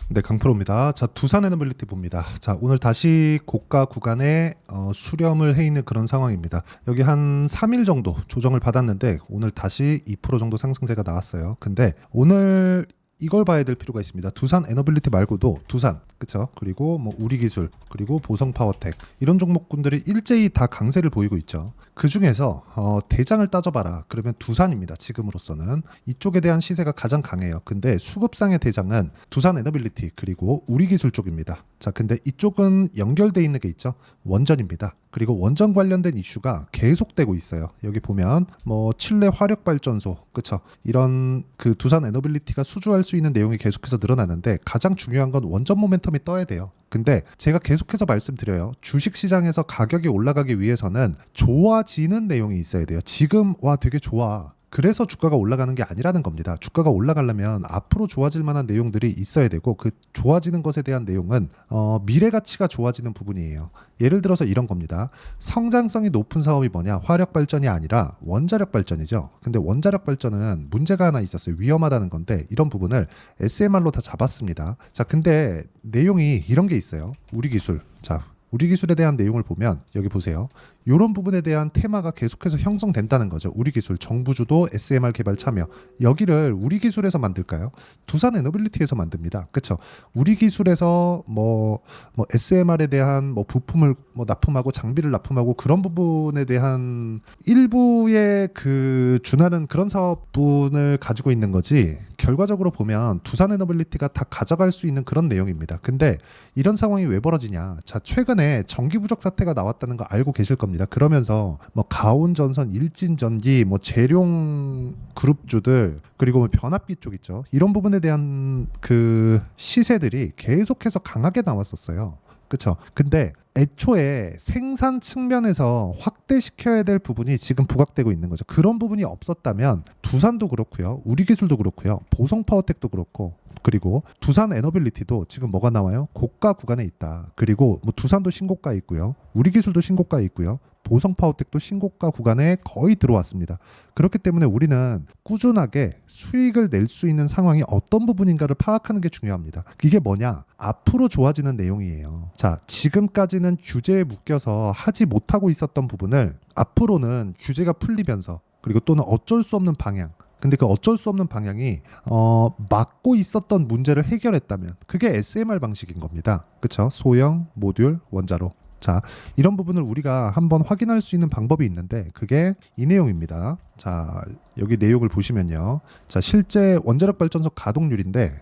네, 강프로입니다. 자, 두산 에너빌리티 봅니다. 자, 오늘 다시 고가 구간에 수렴을 해 있는 그런 상황입니다. 여기 한 3일 정도 조정을 받았는데 오늘 다시 2% 정도 상승세가 나왔어요. 근데 오늘 이걸 봐야 될 필요가 있습니다. 두산 에너빌리티 말고도 두산, 그쵸? 그리고 뭐 우리기술, 그리고 보성파워텍 이런 종목군들이 일제히 다 강세를 보이고 있죠. 그 중에서 대장을 따져봐라. 그러면 두산입니다. 지금으로서는 이쪽에 대한 시세가 가장 강해요. 근데 수급상의 대장은 두산 에너빌리티 그리고 우리기술 쪽입니다. 자, 근데 이쪽은 연결돼 있는 게 있죠. 원전입니다. 그리고 원전 관련된 이슈가 계속되고 있어요. 여기 보면 뭐 칠레 화력발전소, 그쵸? 이런 그 두산 에너빌리티가 수주할 수 있는 내용이 계속해서 늘어나는데 가장 중요한 건 원전 모멘텀이 떠야 돼요. 근데 제가 계속해서 말씀드려요. 주식시장에서 가격이 올라가기 위해서는 좋아지는 내용이 있어야 돼요. 지금 와 되게 좋아. 그래서 주가가 올라가는 게 아니라는 겁니다. 주가가 올라가려면 앞으로 좋아질 만한 내용들이 있어야 되고 그 좋아지는 것에 대한 내용은 미래 가치가 좋아지는 부분이에요. 예를 들어서 이런 겁니다. 성장성이 높은 사업이 뭐냐? 화력 발전이 아니라 원자력 발전이죠. 근데 원자력 발전은 문제가 하나 있었어요. 위험하다는 건데 이런 부분을 SMR로 다 잡았습니다. 자, 근데 내용이 이런 게 있어요. 우리 기술. 자, 우리 기술에 대한 내용을 보면 여기 보세요. 이런 부분에 대한 테마가 계속해서 형성된다는 거죠. 우리 기술, 정부 주도 SMR 개발 참여. 여기를 우리 기술에서 만들까요? 두산 에너빌리티에서 만듭니다. 그렇죠? 우리 기술에서 뭐 SMR에 대한 뭐 부품을 뭐 납품하고 장비를 납품하고 그런 부분에 대한 일부의 그 준하는 그런 사업분을 가지고 있는 거지. 결과적으로 보면 두산 에너빌리티가 다 가져갈 수 있는 그런 내용입니다. 근데 이런 상황이 왜 벌어지냐? 자, 최근에 전기 부족 사태가 나왔다는 거 알고 계실 겁니다. 그러면서 뭐 가온전선, 일진전기, 뭐 재룡 그룹주들 그리고 뭐 변압기 쪽 있죠. 이런 부분에 대한 그 시세들이 계속해서 강하게 나왔었어요. 그렇죠? 근데 애초에 생산 측면에서 확대시켜야 될 부분이 지금 부각되고 있는 거죠. 그런 부분이 없었다면 두산도 그렇고요. 우리기술도 그렇고요. 보성파워텍도 그렇고 그리고 두산 에너빌리티도 지금 뭐가 나와요? 고가 구간에 있다. 그리고 뭐 두산도 신고가에 있고요. 우리기술도 신고가에 있고요. 보성파워텍도 신고가 구간에 거의 들어왔습니다. 그렇기 때문에 우리는 꾸준하게 수익을 낼 수 있는 상황이 어떤 부분인가를 파악하는 게 중요합니다. 이게 뭐냐? 앞으로 좋아지는 내용이에요. 자, 지금까지는 규제에 묶여서 하지 못하고 있었던 부분을 앞으로는 규제가 풀리면서 그리고 또는 어쩔 수 없는 방향 근데 그 어쩔 수 없는 방향이 막고 있었던 문제를 해결했다면 그게 SMR 방식인 겁니다. 그렇죠? 소형, 모듈, 원자로. 자, 이런 부분을 우리가 한번 확인할 수 있는 방법이 있는데 그게 이 내용입니다. 자, 여기 내용을 보시면요. 자, 실제 원자력 발전소 가동률인데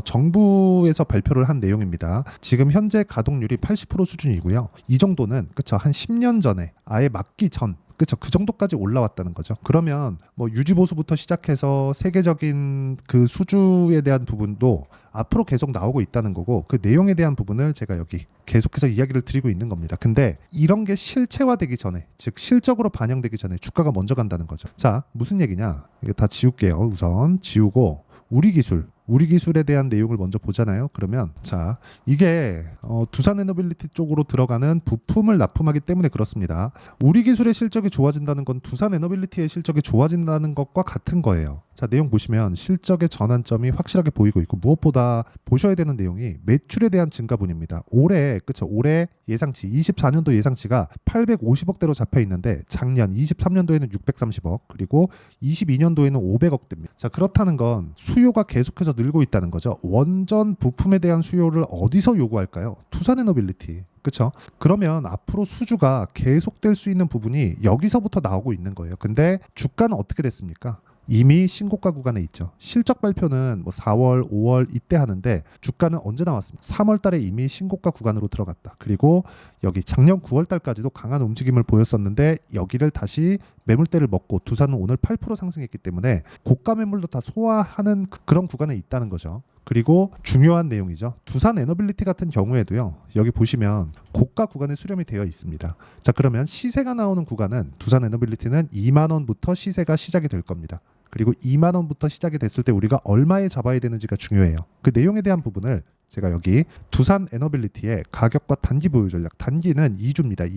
정부에서 발표를 한 내용입니다. 지금 현재 가동률이 80% 수준이고요. 이 정도는 그쵸? 한 10년 전에 아예 막기 전 그렇죠. 그 정도까지 올라왔다는 거죠. 그러면 뭐 유지 보수부터 시작해서 세계적인 그 수주에 대한 부분도 앞으로 계속 나오고 있다는 거고 그 내용에 대한 부분을 제가 여기 계속해서 이야기를 드리고 있는 겁니다. 근데 이런 게 실체화되기 전에 즉 실적으로 반영되기 전에 주가가 먼저 간다는 거죠. 자, 무슨 얘기냐? 이거 다 지울게요. 우선 지우고 우리 기술에 대한 내용을 먼저 보잖아요. 그러면 자, 이게 두산 에너빌리티 쪽으로 들어가는 부품을 납품하기 때문에 그렇습니다. 우리 기술의 실적이 좋아진다는 건 두산 에너빌리티의 실적이 좋아진다는 것과 같은 거예요. 자, 내용 보시면 실적의 전환점이 확실하게 보이고 있고 무엇보다 보셔야 되는 내용이 매출에 대한 증가분입니다. 올해 그쵸? 올해 예상치 24년도 예상치가 850억대로 잡혀 있는데 작년 23년도에는 630억 그리고 22년도에는 500억대입니다. 자, 그렇다는 건 수요가 계속해서 늘고 있다는 거죠. 원전 부품에 대한 수요를 어디서 요구할까요? 두산 에너빌리티. 그렇죠? 그러면 앞으로 수주가 계속될 수 있는 부분이 여기서부터 나오고 있는 거예요. 근데 주가는 어떻게 됐습니까? 이미 신고가 구간에 있죠. 실적 발표는 뭐 4월, 5월 이때 하는데 주가는 언제 나왔습니까? 3월 달에 이미 신고가 구간으로 들어갔다. 그리고 여기 작년 9월 달까지도 강한 움직임을 보였었는데 여기를 다시 매물대를 먹고 두산은 오늘 8% 상승했기 때문에 고가 매물도 다 소화하는 그런 구간에 있다는 거죠. 그리고 중요한 내용이죠. 두산 에너빌리티 같은 경우에도요. 여기 보시면 고가 구간에 수렴이 되어 있습니다. 자, 그러면 시세가 나오는 구간은 두산 에너빌리티는 2만 원부터 시세가 시작이 될 겁니다. 그리고 2만 원부터 시작이 됐을 때 우리가 얼마에 잡아야 되는지가 중요해요. 그 내용에 대한 부분을 제가 여기 두산 에너빌리티의 가격과 단기 보유 전략, 단기는 2주입니다.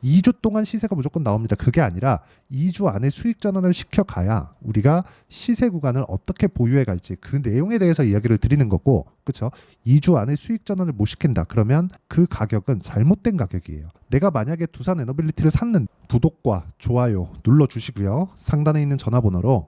2주 동안 시세가 무조건 나옵니다. 그게 아니라 2주 안에 수익 전환을 시켜가야 우리가 시세 구간을 어떻게 보유해 갈지 그 내용에 대해서 이야기를 드리는 거고, 그렇죠? 2주 안에 수익 전환을 못 시킨다 그러면 그 가격은 잘못된 가격이에요. 내가 만약에 두산 에너빌리티를 샀는, 구독과 좋아요 눌러주시고요. 상단에 있는 전화번호로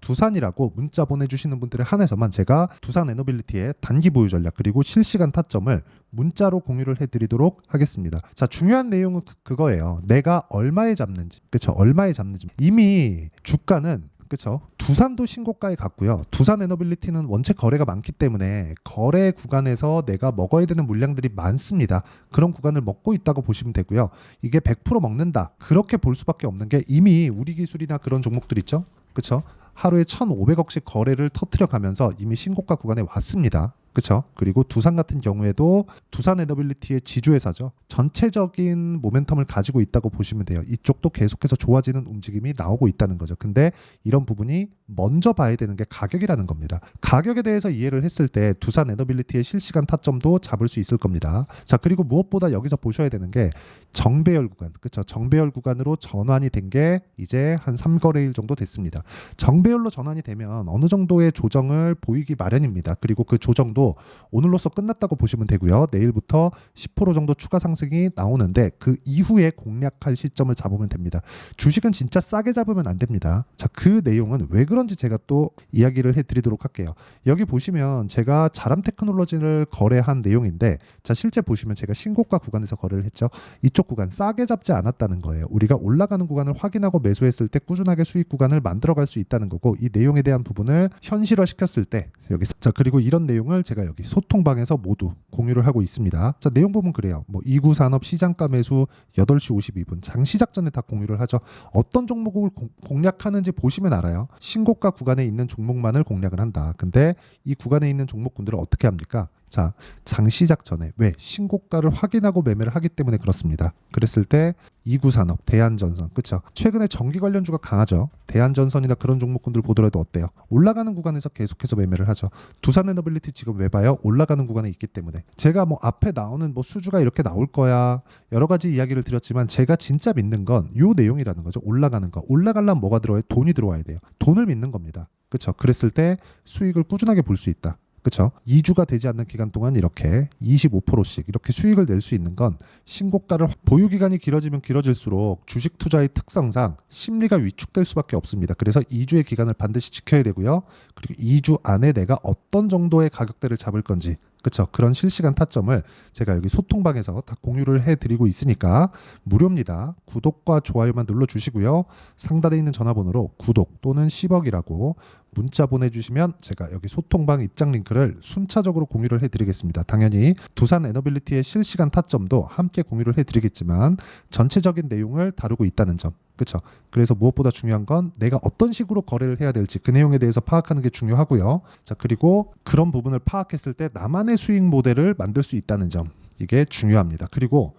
두산이라고 문자 보내주시는 분들에 한해서만 제가 두산 에너빌리티의 단기 보유 전략 그리고 실시간 타점을 문자로 공유를 해드리도록 하겠습니다. 자, 중요한 내용은 그거예요. 내가 얼마에 잡는지, 그렇죠? 얼마에 잡는지. 이미 주가는, 그렇죠? 두산도 신고가에 갔고요. 두산 에너빌리티는 원체 거래가 많기 때문에 거래 구간에서 내가 먹어야 되는 물량들이 많습니다. 그런 구간을 먹고 있다고 보시면 되고요. 이게 100% 먹는다, 그렇게 볼 수밖에 없는 게 이미 우리 기술이나 그런 종목들 있죠, 그렇죠? 하루에 1,500억씩 거래를 터뜨려 가면서 이미 신고가 구간에 왔습니다. 그렇죠? 그리고 두산 같은 경우에도 두산 에너빌리티의 지주회사죠. 전체적인 모멘텀을 가지고 있다고 보시면 돼요. 이쪽도 계속해서 좋아지는 움직임이 나오고 있다는 거죠. 근데 이런 부분이 먼저 봐야 되는 게 가격이라는 겁니다. 가격에 대해서 이해를 했을 때 두산 에너빌리티의 실시간 타점도 잡을 수 있을 겁니다. 자, 그리고 무엇보다 여기서 보셔야 되는 게 정배열 구간, 그렇죠? 정배열 구간으로 전환이 된 게 이제 한 3거래일 정도 됐습니다. 정배열로 전환이 되면 어느 정도의 조정을 보이기 마련입니다. 그리고 그 조정도 오늘로써 끝났다고 보시면 되고요. 내일부터 10% 정도 추가 상승이 나오는데 그 이후에 공략할 시점을 잡으면 됩니다. 주식은 진짜 싸게 잡으면 안 됩니다. 자, 그 내용은 왜 그런지 제가 또 이야기를 해드리도록 할게요. 여기 보시면 제가 자람 테크놀로지를 거래한 내용인데, 자, 실제 보시면 제가 신고가 구간에서 거래를 했죠. 이쪽 구간 싸게 잡지 않았다는 거예요. 우리가 올라가는 구간을 확인하고 매수했을 때 꾸준하게 수익 구간을 만들어갈 수 있다는 거고, 이 내용에 대한 부분을 현실화 시켰을 때 여기, 자, 그리고 이런 내용을 제가 여기 소통방에서 모두 공유를 하고 있습니다. 자, 내용 보면 그래요. 뭐 2구 산업 시장가 매수 8시 52분 장시작 전에 다 공유를 하죠. 어떤 종목을 공략하는지 보시면 알아요. 신고가 구간에 있는 종목만을 공략을 한다. 근데 이 구간에 있는 종목군들을 어떻게 합니까? 자, 장시작 전에, 왜? 신고가를 확인하고 매매를 하기 때문에 그렇습니다. 그랬을 때 2구 산업, 대한전선, 그렇죠? 최근에 전기 관련주가 강하죠. 대한전선이나 그런 종목군들 보더라도 어때요? 올라가는 구간에서 계속해서 매매를 하죠. 두산 에너빌리티 지금 왜 봐요? 올라가는 구간에 있기 때문에. 제가 뭐 앞에 나오는 뭐 수주가 이렇게 나올 거야, 여러 가지 이야기를 드렸지만 제가 진짜 믿는 건 요 내용이라는 거죠. 올라가는 거. 올라가려면 뭐가 들어와요? 돈이 들어와야 돼요. 돈을 믿는 겁니다. 그렇죠? 그랬을 때 수익을 꾸준하게 볼 수 있다. 그렇죠? 2주가 되지 않는 기간 동안 이렇게 25%씩 이렇게 수익을 낼 수 있는 건, 신고가를 보유 기간이 길어지면 길어질수록 주식 투자의 특성상 심리가 위축될 수밖에 없습니다. 그래서 2주의 기간을 반드시 지켜야 되고요. 그리고 2주 안에 내가 어떤 정도의 가격대를 잡을 건지, 그렇죠? 그런 실시간 타점을 제가 여기 소통방에서 다 공유를 해드리고 있으니까 무료입니다. 구독과 좋아요만 눌러주시고요. 상단에 있는 전화번호로 구독 또는 10억이라고 문자 보내주시면 제가 여기 소통방 입장 링크를 순차적으로 공유를 해드리겠습니다. 당연히 두산 에너빌리티의 실시간 타점도 함께 공유를 해드리겠지만 전체적인 내용을 다루고 있다는 점, 그렇죠? 그래서 무엇보다 중요한 건 내가 어떤 식으로 거래를 해야 될지 그 내용에 대해서 파악하는 게 중요하고요. 자, 그리고 그런 부분을 파악했을 때 나만의 수익 모델을 만들 수 있다는 점, 이게 중요합니다. 그리고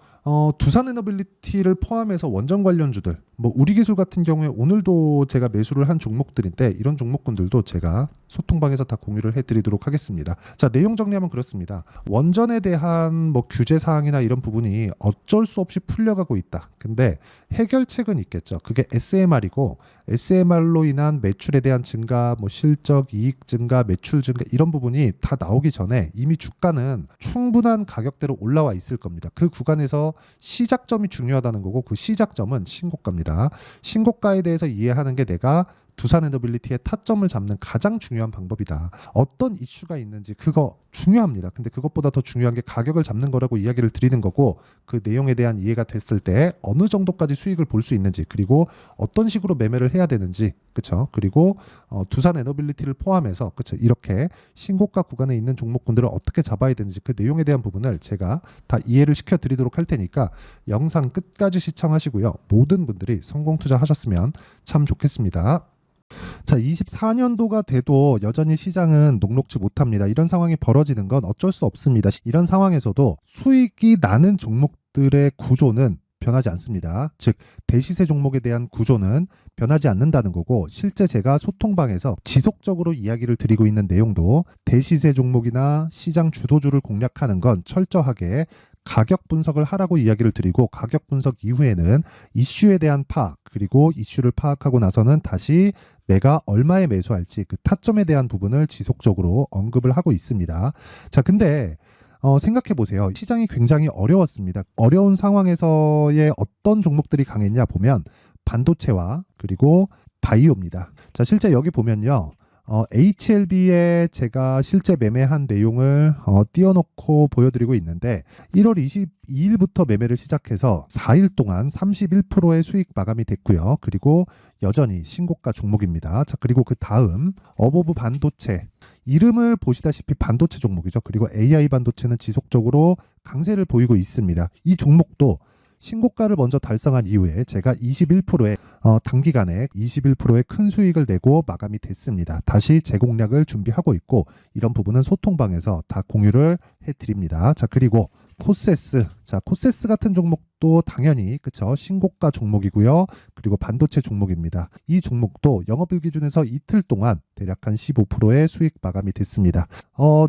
두산 에너빌리티를 포함해서 원전 관련주들, 뭐 우리기술 같은 경우에 오늘도 제가 매수를 한 종목들인데 이런 종목군들도 제가 소통방에서 다 공유를 해드리도록 하겠습니다. 자, 내용 정리하면 그렇습니다. 원전에 대한 뭐 규제 사항이나 이런 부분이 어쩔 수 없이 풀려가고 있다. 근데 해결책은 있겠죠. 그게 SMR이고, SMR로 인한 매출에 대한 증가, 뭐 실적, 이익 증가, 매출 증가, 이런 부분이 다 나오기 전에 이미 주가는 충분한 가격대로 올라와 있을 겁니다. 그 구간에서 시작점이 중요하다는 거고, 그 시작점은 신고가입니다. 신고가에 대해서 이해하는 게 내가 두산 에너빌리티의 타점을 잡는 가장 중요한 방법이다. 어떤 이슈가 있는지 그거 중요합니다. 근데 그것보다 더 중요한 게 가격을 잡는 거라고 이야기를 드리는 거고, 그 내용에 대한 이해가 됐을 때 어느 정도까지 수익을 볼 수 있는지, 그리고 어떤 식으로 매매를 해야 되는지, 그렇죠? 그리고 두산 에너빌리티를 포함해서, 그렇죠? 이렇게 신고가 구간에 있는 종목군들을 어떻게 잡아야 되는지 그 내용에 대한 부분을 제가 다 이해를 시켜 드리도록 할 테니까 영상 끝까지 시청하시고요. 모든 분들이 성공 투자하셨으면 참 좋겠습니다. 자, 24년도가 돼도 여전히 시장은 녹록지 못합니다. 이런 상황이 벌어지는 건 어쩔 수 없습니다. 이런 상황에서도 수익이 나는 종목들의 구조는 변하지 않습니다. 즉 대시세 종목에 대한 구조는 변하지 않는다는 거고, 실제 제가 소통방에서 지속적으로 이야기를 드리고 있는 내용도 대시세 종목이나 시장 주도주를 공략하는 건 철저하게 가격 분석을 하라고 이야기를 드리고, 가격 분석 이후에는 이슈에 대한 파악, 그리고 이슈를 파악하고 나서는 다시 내가 얼마에 매수할지 그 타점에 대한 부분을 지속적으로 언급을 하고 있습니다. 자, 근데 생각해 보세요. 시장이 굉장히 어려웠습니다. 어려운 상황에서의 어떤 종목들이 강했냐 보면 반도체와 그리고 바이오입니다. 자, 실제 여기 보면요. HLB에 제가 실제 매매한 내용을 띄워놓고 보여드리고 있는데, 1월 22일부터 매매를 시작해서 4일 동안 31%의 수익 마감이 됐고요. 그리고 여전히 신고가 종목입니다. 자, 그리고 그 다음 어보브 반도체, 이름을 보시다시피 반도체 종목이죠. 그리고 AI 반도체는 지속적으로 강세를 보이고 있습니다. 이 종목도 신고가를 먼저 달성한 이후에 제가 21%의 단기간에 21%의 큰 수익을 내고 마감이 됐습니다. 다시 재공략을 준비하고 있고, 이런 부분은 소통방에서 다 공유를 해드립니다. 자, 그리고 코세스. 자, 코세스 같은 종목도 당연히 그쵸, 신고가 종목이고요. 그리고 반도체 종목입니다. 이 종목도 영업일 기준에서 이틀 동안 대략 한 15%의 수익 마감이 됐습니다.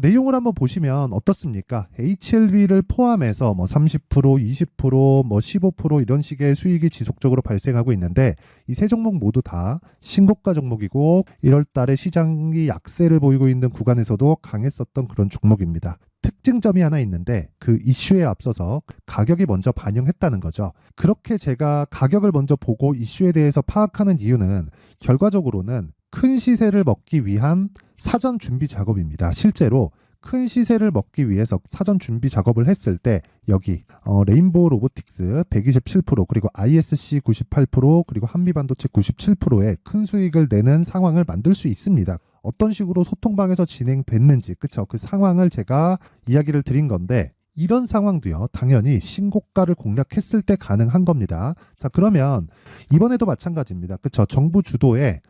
내용을 한번 보시면 어떻습니까? HLB를 포함해서 뭐 30%, 20%, 뭐 15% 이런 식의 수익이 지속적으로 발생하고 있는데, 이 세 종목 모두 다 신고가 종목이고 1월 달에 시장이 약세를 보이고 있는 구간에서도 강했었던 그런 종목입니다. 특징점이 하나 있는데, 그 이슈에 앞서서 가격이 먼저 반영했다는 거죠. 그렇게 제가 가격을 먼저 보고 이슈에 대해서 파악하는 이유는 결과적으로는 큰 시세를 먹기 위한 사전 준비 작업입니다. 실제로 큰 시세를 먹기 위해서 사전 준비 작업을 했을 때 여기 레인보우 로보틱스 127%, 그리고 ISC 98%, 그리고 한미반도체 97%의 큰 수익을 내는 상황을 만들 수 있습니다. 어떤 식으로 소통방에서 진행됐는지, 그쵸? 그 상황을 제가 이야기를 드린 건데, 이런 상황도요, 당연히 신고가를 공략했을 때 가능한 겁니다. 자, 그러면 이번에도 마찬가지입니다. 그쵸? 정부 주도의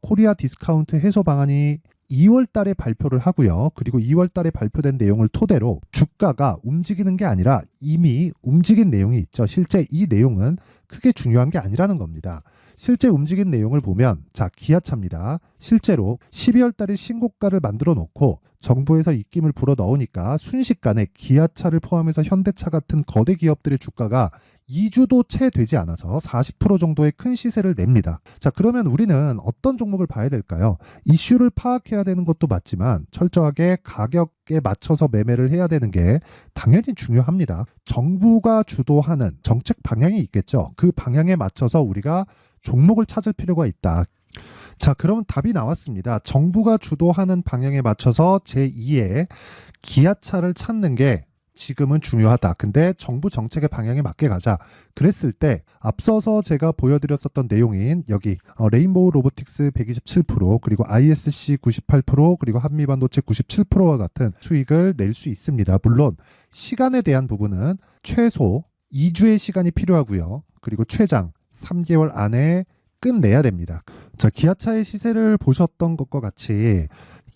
코리아 디스카운트 해소 방안이 2월 달에 발표를 하고요. 그리고 2월 달에 발표된 내용을 토대로 주가가 움직이는 게 아니라 이미 움직인 내용이 있죠. 실제 이 내용은 크게 중요한 게 아니라는 겁니다. 실제 움직인 내용을 보면, 자, 기아차입니다. 실제로 12월 달에 신고가를 만들어 놓고 정부에서 입김을 불어 넣으니까 순식간에 기아차를 포함해서 현대차 같은 거대 기업들의 주가가 2주도 채 되지 않아서 40% 정도의 큰 시세를 냅니다. 자, 그러면 우리는 어떤 종목을 봐야 될까요? 이슈를 파악해야 되는 것도 맞지만 철저하게 가격에 맞춰서 매매를 해야 되는 게 당연히 중요합니다. 정부가 주도하는 정책 방향이 있겠죠. 그 방향에 맞춰서 우리가 종목을 찾을 필요가 있다. 자, 그러면 답이 나왔습니다. 정부가 주도하는 방향에 맞춰서 제2의 기아차를 찾는 게 지금은 중요하다. 근데 정부 정책의 방향에 맞게 가자. 그랬을 때 앞서서 제가 보여드렸었던 내용인 여기 레인보우 로보틱스 127%, 그리고 ISC 98%, 그리고 한미반도체 97%와 같은 수익을 낼 수 있습니다. 물론 시간에 대한 부분은 최소 2주의 시간이 필요하고요. 그리고 최장 3개월 안에 끝내야 됩니다. 자, 기아차의 시세를 보셨던 것과 같이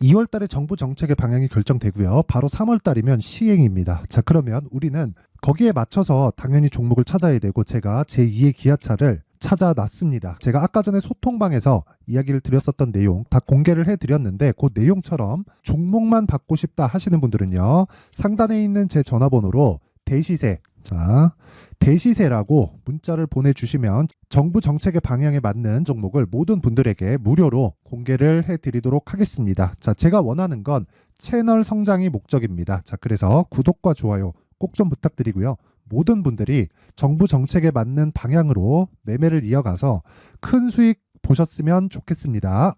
2월 달에 정부 정책의 방향이 결정되고요. 바로 3월 달이면 시행입니다. 자, 그러면 우리는 거기에 맞춰서 당연히 종목을 찾아야 되고, 제가 제2의 기아차를 찾아놨습니다. 제가 아까 전에 소통방에서 이야기를 드렸었던 내용 다 공개를 해드렸는데, 그 내용처럼 종목만 받고 싶다 하시는 분들은요, 상단에 있는 제 전화번호로 대시세, 자, 대시세라고 문자를 보내주시면 정부 정책의 방향에 맞는 종목을 모든 분들에게 무료로 공개를 해드리도록 하겠습니다. 자, 제가 원하는 건 채널 성장이 목적입니다. 자, 그래서 구독과 좋아요 꼭 좀 부탁드리고요. 모든 분들이 정부 정책에 맞는 방향으로 매매를 이어가서 큰 수익 보셨으면 좋겠습니다.